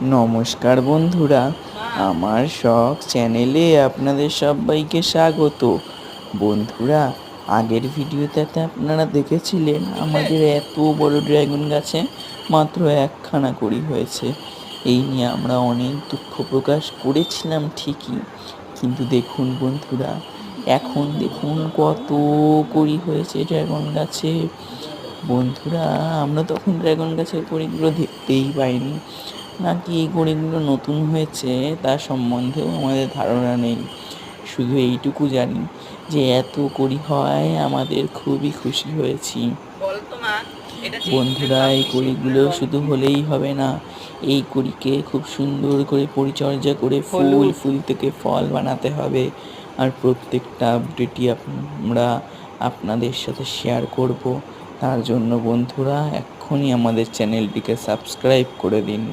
নমস্কার বন্ধুরা, আমার শখ চ্যানেলে আপনাদের সবাইকে স্বাগত। বন্ধুরা, আগের ভিডিওতে আপনারা দেখেছিলেন আমাদের এত বড় ড্রাগন গাছে মাত্র একখানা কড়ি হয়েছে। এই নিয়ে আমরা অনেক দুঃখ প্রকাশ করেছিলাম ঠিকই, কিন্তু দেখুন বন্ধুরা, এখন দেখুন কত কড়ি হয়েছে ড্রাগন গাছে। বন্ধুরা, আমরা তখন ড্রাগন গাছের কড়িগুলো দেখতেই পাইনি, নাকি এই ঘড়িগুলো নতুন হয়েছে তার সম্বন্ধেও আমাদের ধারণা নেই। শুধু এইটুকু জানি যে এত কড়ি হয় আমাদের খুবই খুশি হয়েছি। বন্ধুরা, এই কড়িগুলো শুধু হলেই হবে না, এই কড়িকে খুব সুন্দর করে পরিচর্যা করে ফুল থেকে ফল বানাতে হবে। আর প্রত্যেকটা আপডেটই আমরা আপনাদের সাথে শেয়ার করব। তার জন্য বন্ধুরা, এক্ষুনি আমাদের চ্যানেলটিকে সাবস্ক্রাইব করে দিন।